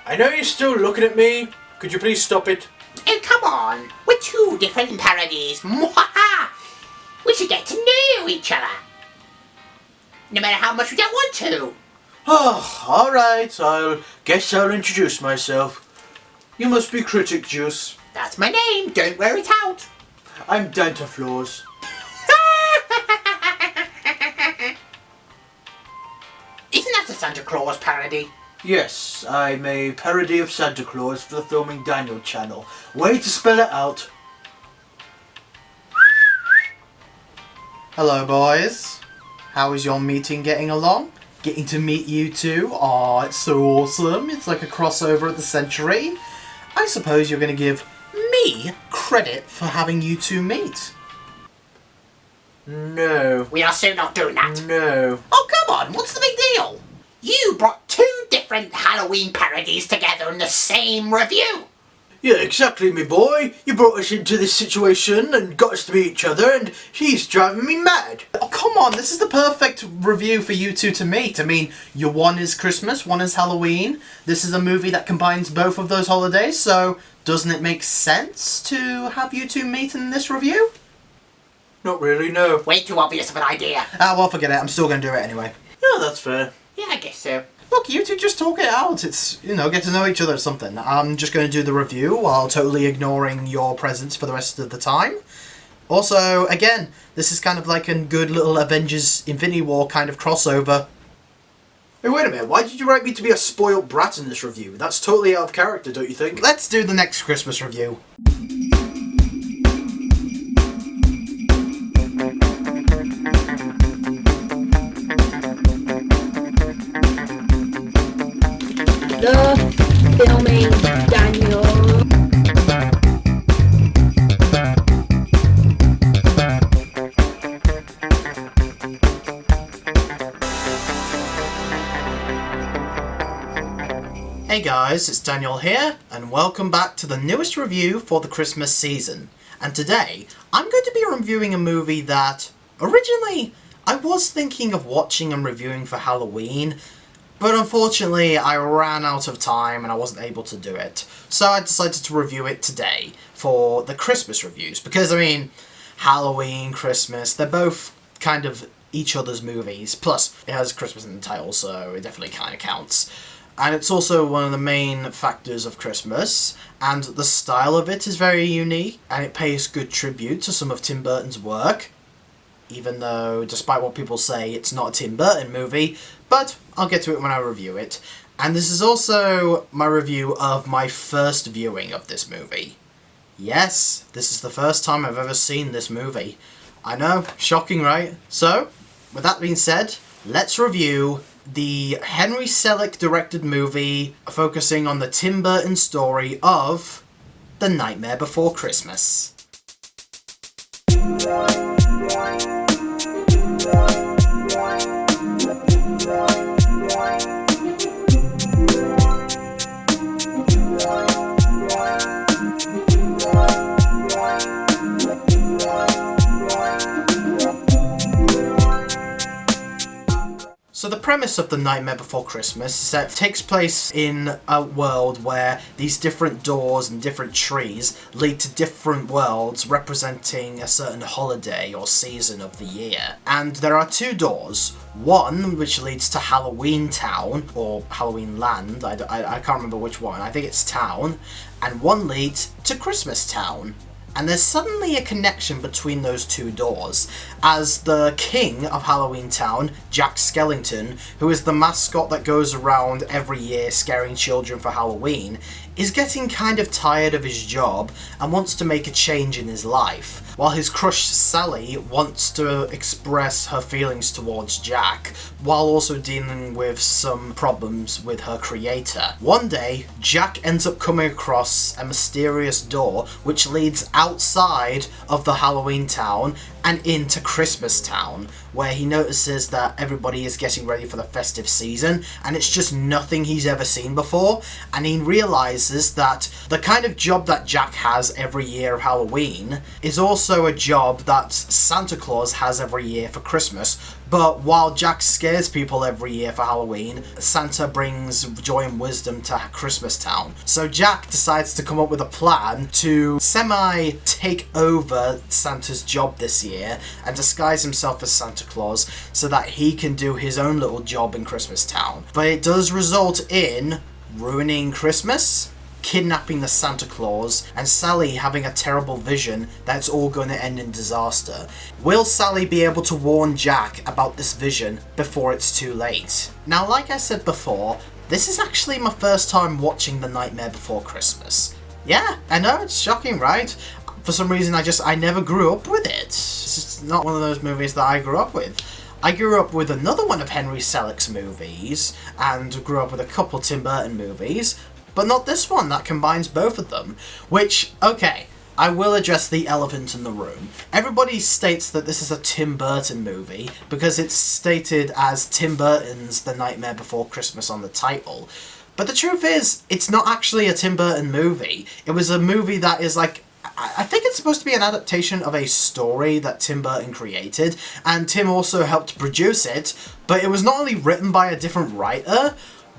I know you're still looking at me. Could you please stop it? Oh, come on. We're two different parodies. Mwahaha! We should get to know each other. No matter how much we don't want to. Oh, alright, guess I'll introduce myself. You must be Critic Juice. That's my name. Don't wear it out. I'm Dentaflaws. Isn't that a Santa Claus parody? Yes, I'm a parody of Santa Claus for the Filming Daniel channel. Way to spell it out. Hello boys, how is your meeting getting along? Getting to meet you two? Aw, it's so awesome. It's like a crossover of the century. I suppose you're going to give me credit for having you two meet. No. We are so not doing that. No. Oh, come on. What's the big deal? You brought two different Halloween parodies together in the same review. Yeah, exactly, me boy. You brought us into this situation and got us to meet each other, and he's driving me mad. Oh, come on, this is the perfect review for you two to meet. I mean, your one is Christmas, one is Halloween. This is a movie that combines both of those holidays, so doesn't it make sense to have you two meet in this review? Not really, no. Way too obvious of an idea. Ah, well, forget it. I'm still going to do it anyway. Yeah, that's fair. Yeah, I guess so. Look, you two just talk it out. It's, get to know each other or something. I'm just going to do the review while totally ignoring your presence for the rest of the time. Also, again, this is kind of like a good little Avengers Infinity War kind of crossover. Hey, wait a minute. Why did you write me to be a spoiled brat in this review? That's totally out of character, don't you think? Let's do the next Christmas review. The Filming Daniel. Hey guys, it's Daniel here, and welcome back to the newest review for the Christmas season. And today, I'm going to be reviewing a movie that, originally, I was thinking of watching and reviewing for Halloween, but unfortunately I ran out of time and I wasn't able to do it. So I decided to review it today for the Christmas reviews, because, I mean, Halloween, Christmas, they're both kind of each other's movies, plus it has Christmas in the title, so it definitely kind of counts. And it's also one of the main factors of Christmas, and the style of it is very unique, and it pays good tribute to some of Tim Burton's work, even though, despite what people say, it's not a Tim Burton movie, but I'll get to it when I review it. And this is also my review of my first viewing of this movie. Yes, this is the first time I've ever seen this movie. I know, shocking, right? So, with that being said, let's review the Henry Selick directed movie focusing on the Tim Burton story of The Nightmare Before Christmas. So the premise of The Nightmare Before Christmas takes place in a world where these different doors and different trees lead to different worlds representing a certain holiday or season of the year. And there are two doors. One which leads to Halloween Town, or Halloween Land, I can't remember which one, I think it's Town, and one leads to Christmas Town. And there's suddenly a connection between those two doors, as the king of Halloween Town, Jack Skellington, who is the mascot that goes around every year scaring children for Halloween, is getting kind of tired of his job and wants to make a change in his life, while his crush Sally wants to express her feelings towards Jack, while also dealing with some problems with her creator. One day, Jack ends up coming across a mysterious door which leads outside of the Halloween Town and into Christmas Town, where he notices that everybody is getting ready for the festive season, and it's just nothing he's ever seen before, and he realizes that the kind of job that Jack has every year of Halloween is also a job that Santa Claus has every year for Christmas, But while Jack scares people every year for Halloween, Santa brings joy and wisdom to Christmas Town. So Jack decides to come up with a plan to semi-take over Santa's job this year and disguise himself as Santa Claus so that he can do his own little job in Christmas Town. But it does result in ruining Christmas, kidnapping the Santa Claus, and Sally having a terrible vision that it's all going to end in disaster. Will Sally be able to warn Jack about this vision before it's too late? Now, like I said before, this is actually my first time watching The Nightmare Before Christmas. Yeah, I know, it's shocking, right? For some reason, I never grew up with it. It's just not one of those movies that I grew up with. I grew up with another one of Henry Selick's movies, and grew up with a couple Tim Burton movies, but not this one that combines both of them. Which, okay, I will address the elephant in the room. Everybody states that this is a Tim Burton movie because it's stated as Tim Burton's The Nightmare Before Christmas on the title. But the truth is, it's not actually a Tim Burton movie. It was a movie that is like, I think it's supposed to be an adaptation of a story that Tim Burton created, and Tim also helped produce it, but it was not only written by a different writer,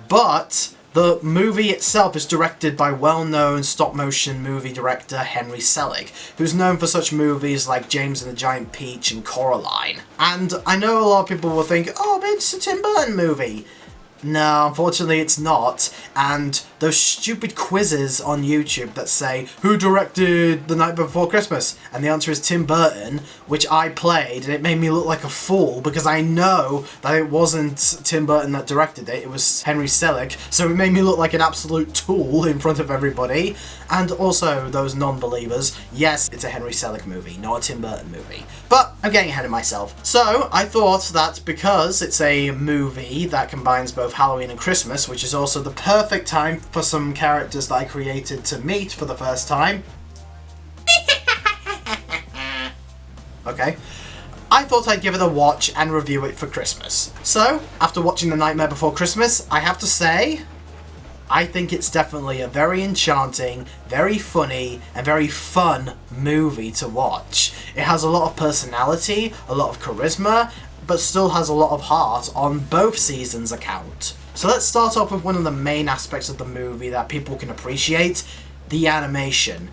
but the movie itself is directed by well-known stop-motion movie director Henry Selick, who's known for such movies like James and the Giant Peach and Coraline. And I know a lot of people will think, oh, but it's a Tim Burton movie. No, unfortunately it's not, and those stupid quizzes on YouTube that say, who directed The Night Before Christmas? And the answer is Tim Burton, which I played, and it made me look like a fool, because I know that it wasn't Tim Burton that directed it, it was Henry Selick, so it made me look like an absolute tool in front of everybody. And also, those non-believers, yes, it's a Henry Selick movie, not a Tim Burton movie. But I'm getting ahead of myself. So, I thought that because it's a movie that combines both Halloween and Christmas, which is also the perfect time for some characters that I created to meet for the first time. Okay. I thought I'd give it a watch and review it for Christmas. So, after watching The Nightmare Before Christmas, I have to say, I think it's definitely a very enchanting, very funny, and very fun movie to watch. It has a lot of personality, a lot of charisma, but still has a lot of heart on both seasons' account. So let's start off with one of the main aspects of the movie that people can appreciate, the animation.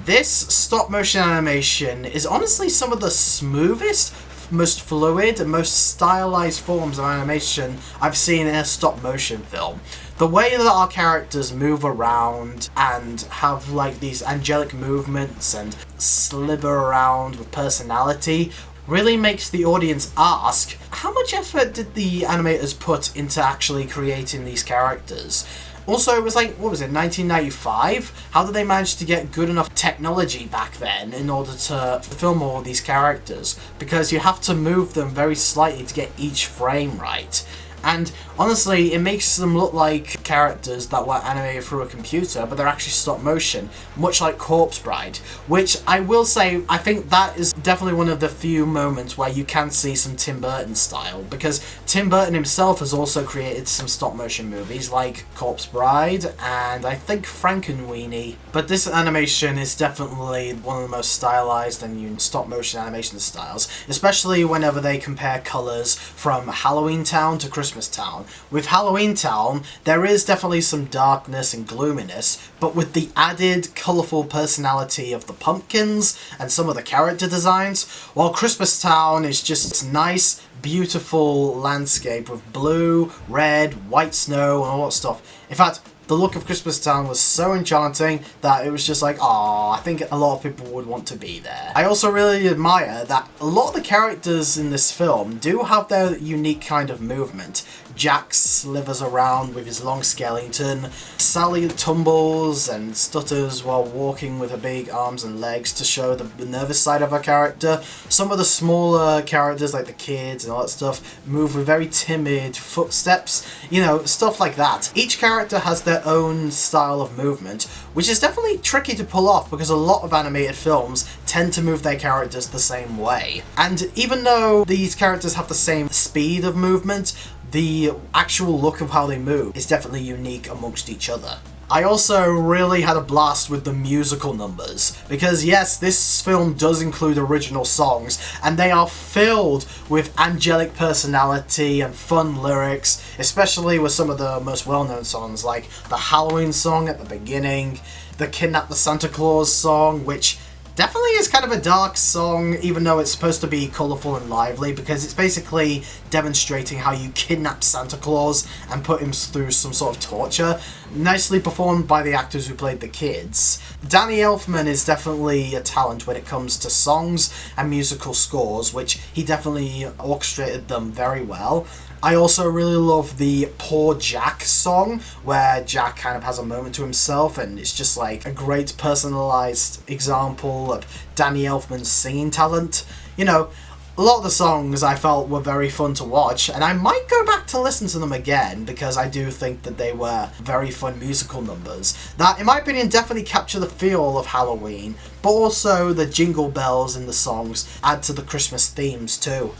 This stop-motion animation is honestly some of the smoothest, most fluid, and most stylized forms of animation I've seen in a stop-motion film. The way that our characters move around and have like these angelic movements and slither around with personality really makes the audience ask, how much effort did the animators put into actually creating these characters? Also, it was like, what was it, 1995? How did they manage to get good enough technology back then in order to film all these characters? Because you have to move them very slightly to get each frame right. And honestly, it makes them look like characters that were animated through a computer, but they're actually stop motion, much like Corpse Bride, which I will say, I think that is definitely one of the few moments where you can see some Tim Burton style, because Tim Burton himself has also created some stop motion movies like Corpse Bride and I think Frankenweenie, but this animation is definitely one of the most stylized and unique stop motion animation styles, especially whenever they compare colours from Halloween Town to Christmas Town. With Halloween Town, there is definitely some darkness and gloominess, but with the added colourful personality of the pumpkins and some of the character designs, while Christmas Town is just nice, beautiful landscape with blue, red, white snow and all that stuff. In fact, the look of Christmas Town was so enchanting that it was just like, oh, I think a lot of people would want to be there. I also really admire that a lot of the characters in this film do have their unique kind of movement. Jack slithers around with his long skeleton, Sally tumbles and stutters while walking with her big arms and legs to show the nervous side of her character. Some of the smaller characters, like the kids and all that stuff, move with very timid footsteps, you know, stuff like that. Each character has their own style of movement, which is definitely tricky to pull off because a lot of animated films tend to move their characters the same way. And even though these characters have the same speed of movement, the actual look of how they move is definitely unique amongst each other. I also really had a blast with the musical numbers, because yes, this film does include original songs, and they are filled with angelic personality and fun lyrics, especially with some of the most well-known songs, like the Halloween song at the beginning, the Kidnap the Santa Claus song, which definitely is kind of a dark song, even though it's supposed to be colourful and lively, because it's basically demonstrating how you kidnap Santa Claus and put him through some sort of torture. Nicely performed by the actors who played the kids. Danny Elfman is definitely a talent when it comes to songs and musical scores, which he definitely orchestrated them very well. I also really love the Poor Jack song, where Jack kind of has a moment to himself, and it's just like a great personalised example of Danny Elfman's singing talent. You know, a lot of the songs I felt were very fun to watch, and I might go back to listen to them again, because I do think that they were very fun musical numbers that, in my opinion, definitely capture the feel of Halloween, but also the jingle bells in the songs add to the Christmas themes too.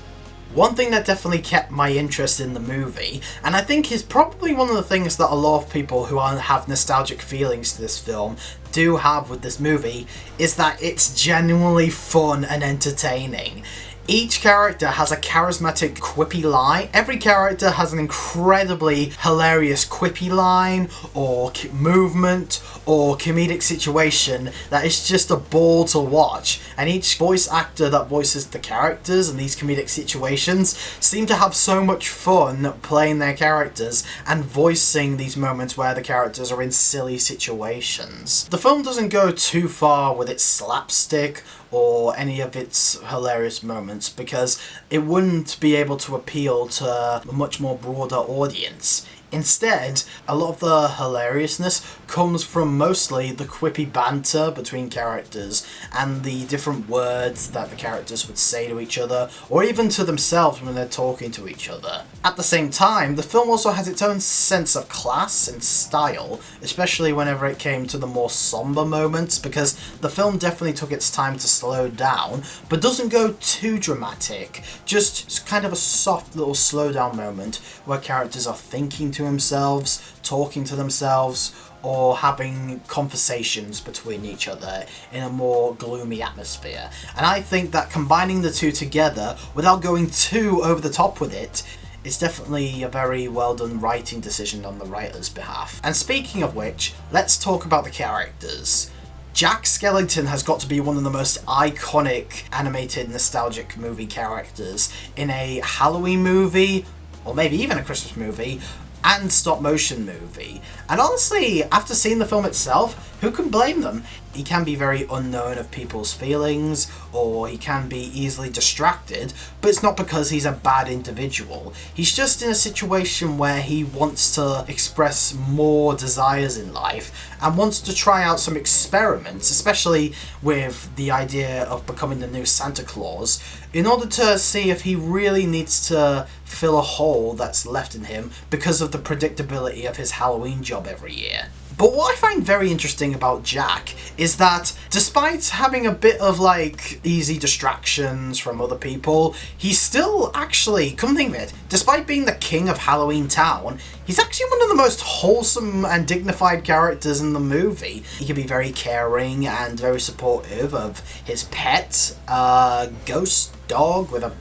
One thing that definitely kept my interest in the movie, and I think is probably one of the things that a lot of people who have nostalgic feelings to this film do have with this movie, is that it's genuinely fun and entertaining. Each character has a charismatic, quippy line. Every character has an incredibly hilarious quippy line, or movement, or comedic situation that is just a ball to watch. And each voice actor that voices the characters in these comedic situations seem to have so much fun playing their characters and voicing these moments where the characters are in silly situations. The film doesn't go too far with its slapstick or any of its hilarious moments, because it wouldn't be able to appeal to a much more broader audience. Instead, a lot of the hilariousness comes from mostly the quippy banter between characters and the different words that the characters would say to each other, or even to themselves when they're talking to each other. At the same time, the film also has its own sense of class and style, especially whenever it came to the more somber moments, because the film definitely took its time to slow down, but doesn't go too dramatic, just kind of a soft little slow down moment where characters are thinking to themselves, talking to themselves, or having conversations between each other in a more gloomy atmosphere. And I think that combining the two together without going too over the top with it is definitely a very well done writing decision on the writer's behalf. And speaking of which, let's talk about the characters. Jack Skellington has got to be one of the most iconic animated nostalgic movie characters in a Halloween movie, or maybe even a Christmas movie, and stop motion movie. And honestly, after seeing the film itself, who can blame them? He can be very unknown of people's feelings, or he can be easily distracted, but it's not because he's a bad individual. He's just in a situation where he wants to express more desires in life and wants to try out some experiments, especially with the idea of becoming the new Santa Claus, in order to see if he really needs to fill a hole that's left in him because of the predictability of his Halloween job every year. But what I find very interesting about Jack is that despite having a bit of like easy distractions from other people, he's still actually, come think of it, despite being the king of Halloween Town, he's actually one of the most wholesome and dignified characters in the movie. He can be very caring and very supportive of his pet, a ghost dog with a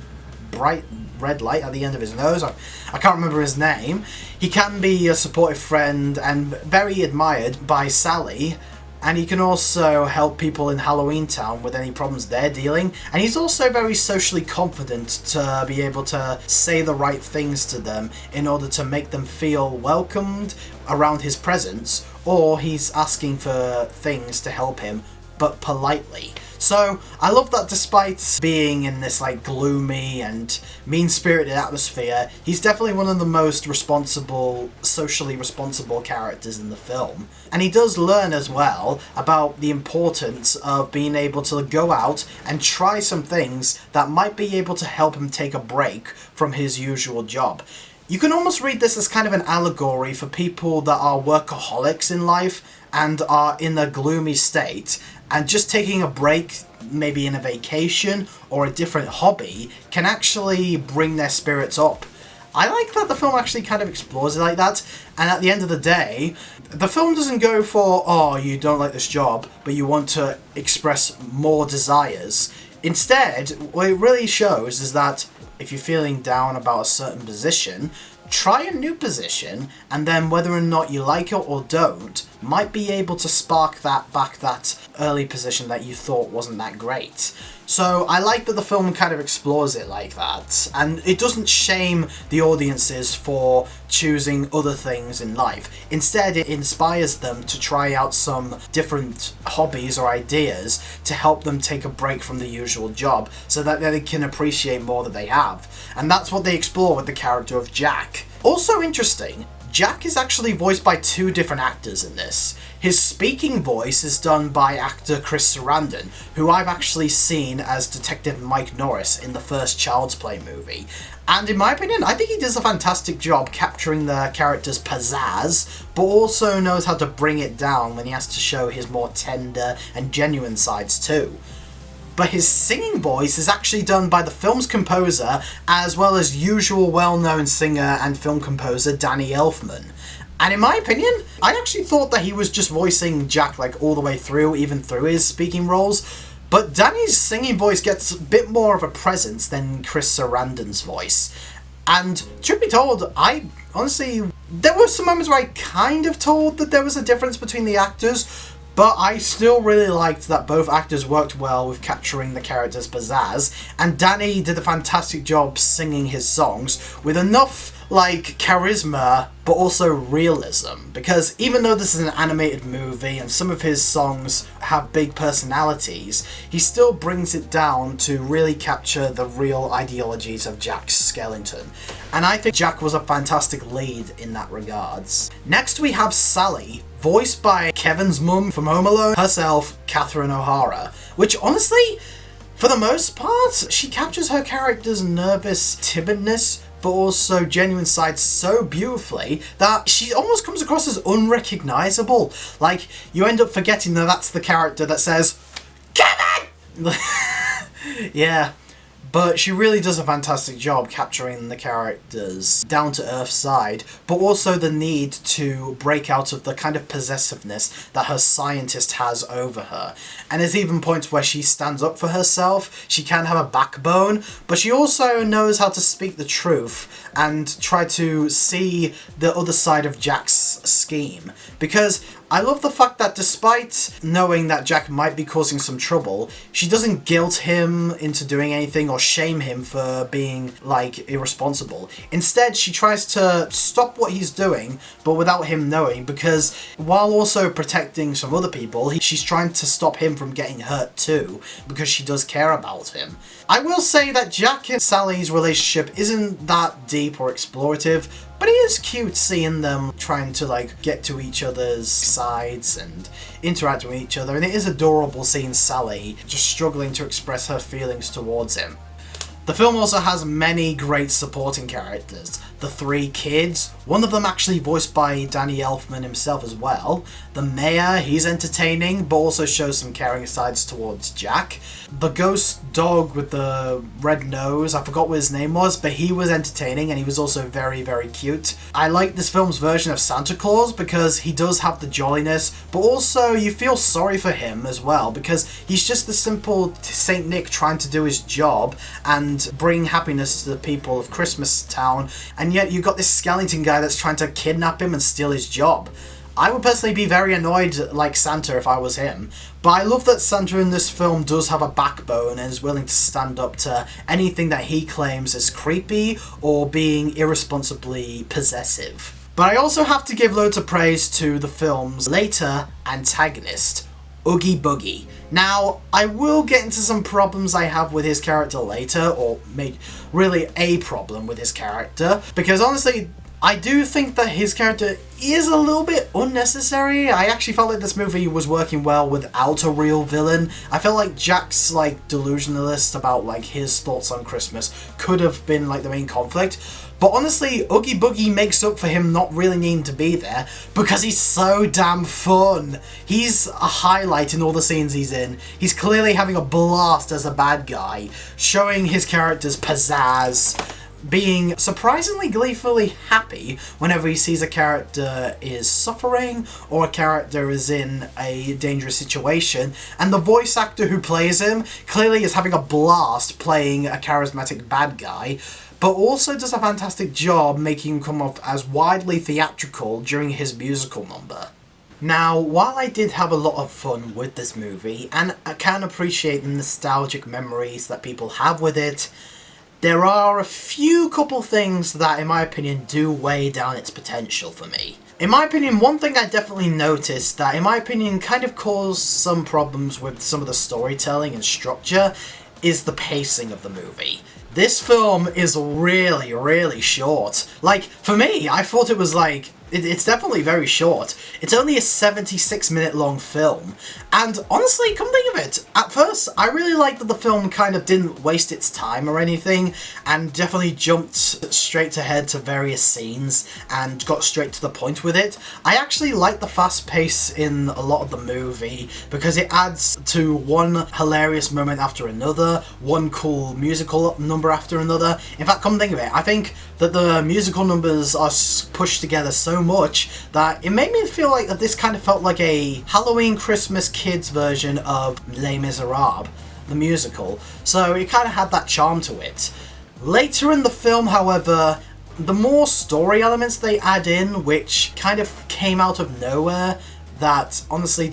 bright red light at the end of his nose. I can't remember his name. He can be a supportive friend and very admired by Sally, and he can also help people in Halloween Town with any problems they're dealing, and he's also very socially confident to be able to say the right things to them in order to make them feel welcomed around his presence, or he's asking for things to help him, but politely. So I love that despite being in this like gloomy and mean-spirited atmosphere, he's definitely one of the most responsible, socially responsible characters in the film. And he does learn as well about the importance of being able to go out and try some things that might be able to help him take a break from his usual job. You can almost read this as kind of an allegory for people that are workaholics in life and are in a gloomy state, and just taking a break, maybe in a vacation or a different hobby, can actually bring their spirits up. I like that the film actually kind of explores it like that, and at the end of the day, the film doesn't go for, oh, you don't like this job, but you want to express more desires. Instead, what it really shows is that if you're feeling down about a certain position, try a new position, and then whether or not you like it or don't, might be able to spark that early position that you thought wasn't that great. So I like that the film kind of explores it like that, and it doesn't shame the audiences for choosing other things in life. Instead, it inspires them to try out some different hobbies or ideas to help them take a break from the usual job so that they can appreciate more that they have. And that's what they explore with the character of Jack. Also interesting, Jack is actually voiced by 2 different actors in this. His speaking voice is done by actor Chris Sarandon, who I've actually seen as Detective Mike Norris in the first Child's Play movie. And in my opinion, I think he does a fantastic job capturing the character's pizzazz, but also knows how to bring it down when he has to show his more tender and genuine sides too. But his singing voice is actually done by the film's composer, as well as usual well-known singer and film composer Danny Elfman. And in my opinion, I actually thought that he was just voicing Jack like all the way through, even through his speaking roles. But Danny's singing voice gets a bit more of a presence than Chris Sarandon's voice. And truth be told, I honestly, there were some moments where I kind of told that there was a difference between the actors, but I still really liked that both actors worked well with capturing the character's pizzazz, and Danny did a fantastic job singing his songs with enough, like, charisma, but also realism. Because even though this is an animated movie and some of his songs have big personalities, he still brings it down to really capture the real ideologies of Jack Skellington. And I think Jack was a fantastic lead in that regards. Next we have Sally, voiced by Kevin's mum from Home Alone, herself, Catherine O'Hara, which honestly, for the most part, she captures her character's nervous timidness, but also genuine side so beautifully that she almost comes across as unrecognisable. Like, you end up forgetting that that's the character that says, "Kevin!" Yeah. But she really does a fantastic job capturing the character's down-to-earth side, but also the need to break out of the kind of possessiveness that her scientist has over her. And there's even points where she stands up for herself, she can have a backbone, but she also knows how to speak the truth and try to see the other side of Jack's scheme. Because I love the fact that despite knowing that Jack might be causing some trouble, she doesn't guilt him into doing anything or shame him for being, like, irresponsible. Instead, she tries to stop what he's doing, but without him knowing, because while also protecting some other people, she's trying to stop him from getting hurt too, because she does care about him. I will say that Jack and Sally's relationship isn't that deep or explorative, but it is cute seeing them trying to, like, get to each other's sides and interact with each other, and it is adorable seeing Sally just struggling to express her feelings towards him. The film also has many great supporting characters. The 3 kids, one of them actually voiced by Danny Elfman himself as well. The mayor, he's entertaining, but also shows some caring sides towards Jack. The ghost dog with the red nose, I forgot what his name was, but he was entertaining and he was also very, very cute. I like this film's version of Santa Claus because he does have the jolliness, but also you feel sorry for him as well because he's just the simple Saint Nick trying to do his job and bring happiness to the people of Christmas Town, and yet you've got this Skellington guy that's trying to kidnap him and steal his job. I would personally be very annoyed like Santa if I was him, but I love that Santa in this film does have a backbone and is willing to stand up to anything that he claims is creepy or being irresponsibly possessive. But I also have to give loads of praise to the film's later antagonist, Oogie Boogie. Now, I will get into some problems I have with his character later, or really a problem with his character, because honestly, I do think that his character is a little bit unnecessary. I actually felt like this movie was working well without a real villain. I felt like Jack's, like, delusionalist about, like, his thoughts on Christmas could have been, like, the main conflict. But honestly, Oogie Boogie makes up for him not really needing to be there because he's so damn fun. He's a highlight in all the scenes he's in. He's clearly having a blast as a bad guy, showing his character's pizzazz. being surprisingly gleefully happy whenever he sees a character is suffering or a character is in a dangerous situation, and the voice actor who plays him clearly is having a blast playing a charismatic bad guy, but also does a fantastic job making him come off as widely theatrical during his musical number. Now, while I did have a lot of fun with this movie, and I can appreciate the nostalgic memories that people have with it, there are a few couple things that, in my opinion, do weigh down its potential for me. In my opinion, one thing I definitely noticed that, in my opinion, kind of caused some problems with some of the storytelling and structure is the pacing of the movie. This film is really, really short. Like, for me, I thought it was like, it's definitely very short. It's only a 76-minute long film. And honestly, come think of it, at first, I really liked that the film kind of didn't waste its time or anything, and definitely jumped straight ahead to various scenes and got straight to the point with it. I actually like the fast pace in a lot of the movie because it adds to one hilarious moment after another, one cool musical number after another. In fact, come think of it, I think that the musical numbers are pushed together so much that it made me feel like that this kind of felt like a Halloween Christmas kids version of Les Miserables, the musical, so it kind of had that charm to it. Later in the film, however, the more story elements they add in, which kind of came out of nowhere, that honestly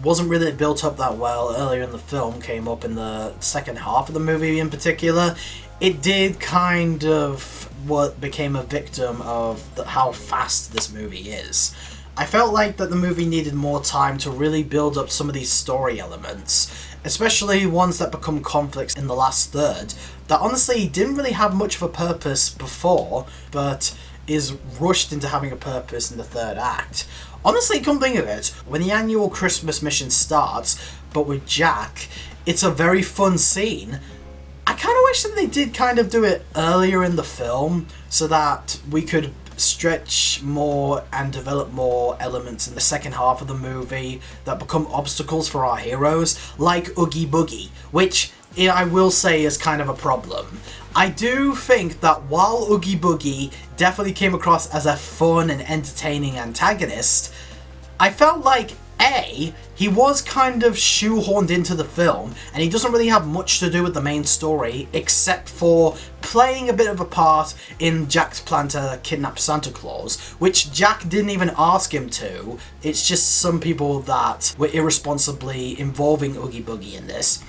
wasn't really built up that well earlier in the film, came up in the second half of the movie in particular, it did kind of what became a victim of how fast this movie is. I felt like that the movie needed more time to really build up some of these story elements, especially ones that become conflicts in the last third, that honestly didn't really have much of a purpose before, but is rushed into having a purpose in the third act. Honestly, come think of it, when the annual Christmas mission starts, but with Jack, it's a very fun scene. I kind of wish that they did kind of do it earlier in the film so that we could stretch more and develop more elements in the second half of the movie that become obstacles for our heroes, like Oogie Boogie, which I will say is kind of a problem. I do think that while Oogie Boogie definitely came across as a fun and entertaining antagonist, I felt like he was kind of shoehorned into the film, and he doesn't really have much to do with the main story, except for playing a bit of a part in Jack's plan to kidnap Santa Claus, which Jack didn't even ask him to. It's just some people that were irresponsibly involving Oogie Boogie in this.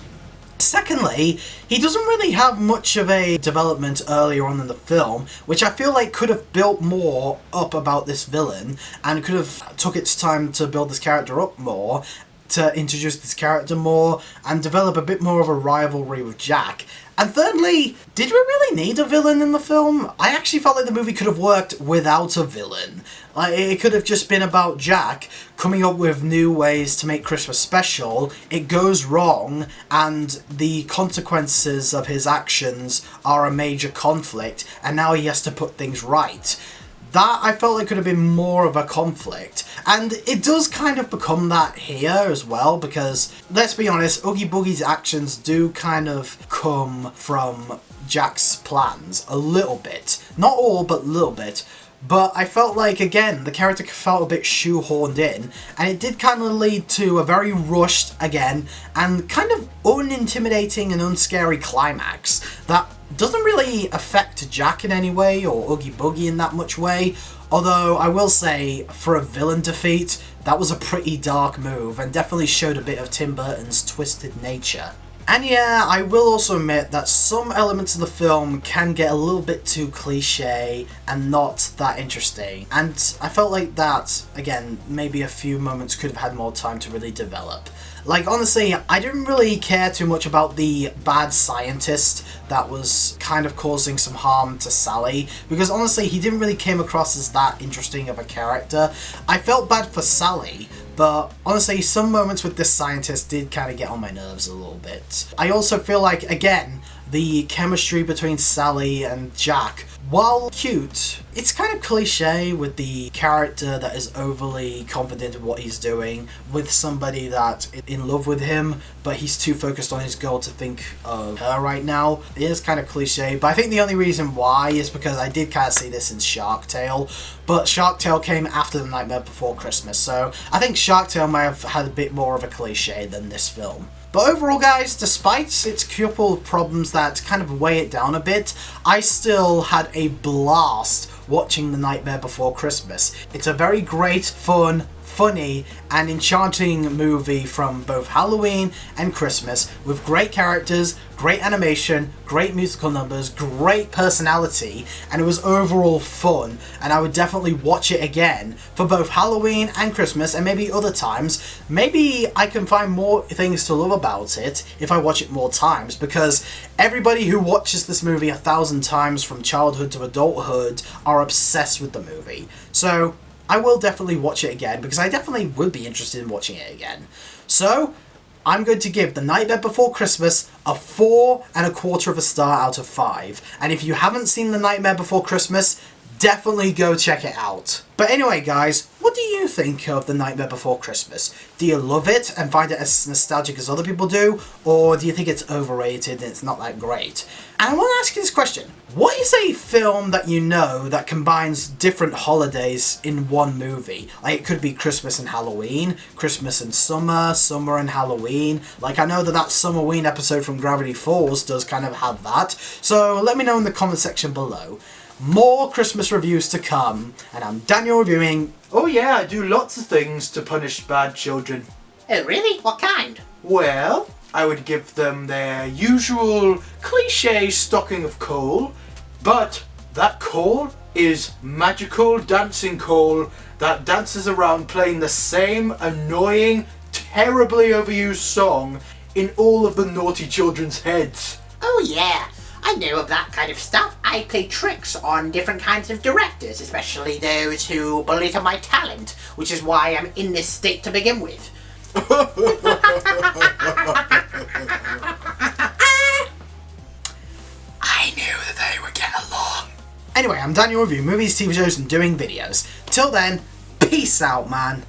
Secondly, he doesn't really have much of a development earlier on in the film, which I feel like could have built more up about this villain, and could have took its time to build this character up more, to introduce this character more, and develop a bit more of a rivalry with Jack. And thirdly, did we really need a villain in the film? I actually felt like the movie could have worked without a villain. Like, it could have just been about Jack coming up with new ways to make Christmas special. It goes wrong, and the consequences of his actions are a major conflict, and now he has to put things right. That, I felt like, could have been more of a conflict. And it does kind of become that here as well, because, let's be honest, Oogie Boogie's actions do kind of come from Jack's plans, a little bit. Not all, but a little bit. But I felt like, again, the character felt a bit shoehorned in, and it did kind of lead to a very rushed, again, and kind of unintimidating and unscary climax that doesn't really affect Jack in any way, or Oogie Boogie in that much way. Although, I will say, for a villain defeat, that was a pretty dark move, and definitely showed a bit of Tim Burton's twisted nature. And yeah, I will also admit that some elements of the film can get a little bit too cliche and not that interesting. And I felt like that, again, maybe a few moments could have had more time to really develop. Like, honestly, I didn't really care too much about the bad scientist that was kind of causing some harm to Sally, because honestly, he didn't really came across as that interesting of a character. I felt bad for Sally, but honestly, some moments with this scientist did kind of get on my nerves a little bit. I also feel like, again, the chemistry between Sally and Jack, while cute, it's kind of cliche with the character that is overly confident in what he's doing with somebody that's in love with him, but he's too focused on his goal to think of her right now. It is kind of cliche, but I think the only reason why is because I did kind of see this in Shark Tale, but Shark Tale came after The Nightmare Before Christmas, so I think Shark Tale might have had a bit more of a cliche than this film. But overall, guys, despite its couple of problems that kind of weigh it down a bit, I still had a blast watching The Nightmare Before Christmas. It's a very great, fun, funny and enchanting movie from both Halloween and Christmas, with great characters, great animation, great musical numbers, great personality, and it was overall fun, and I would definitely watch it again for both Halloween and Christmas, and maybe other times. Maybe I can find more things to love about it if I watch it more times, because everybody who watches this movie 1,000 times from childhood to adulthood are obsessed with the movie. So I will definitely watch it again, because I definitely would be interested in watching it again. So I'm going to give The Nightmare Before Christmas a 4.25 star out of 5. And if you haven't seen The Nightmare Before Christmas, definitely go check it out. But anyway, guys, what do you think of The Nightmare Before Christmas? Do you love it and find it as nostalgic as other people do? Or do you think it's overrated and it's not that great? And I want to ask you this question. What is a film that you know that combines different holidays in one movie? Like, it could be Christmas and Halloween, Christmas and summer, summer and Halloween. Like, I know that Summerween episode from Gravity Falls does kind of have that. So let me know in the comment section below. More Christmas reviews to come, and I'm Daniel reviewing. Oh yeah, I do lots of things to punish bad children. Oh, really? What kind? Well, I would give them their usual cliche stocking of coal, but that coal is magical dancing coal that dances around playing the same annoying, terribly overused song in all of the naughty children's heads. Oh yeah, I know of that kind of stuff. I play tricks on different kinds of directors, especially those who belittle my talent, which is why I'm in this state to begin with. I knew that they would get along. Anyway, I'm Daniel reviewing movies, TV shows, and doing videos. Till then, peace out, man.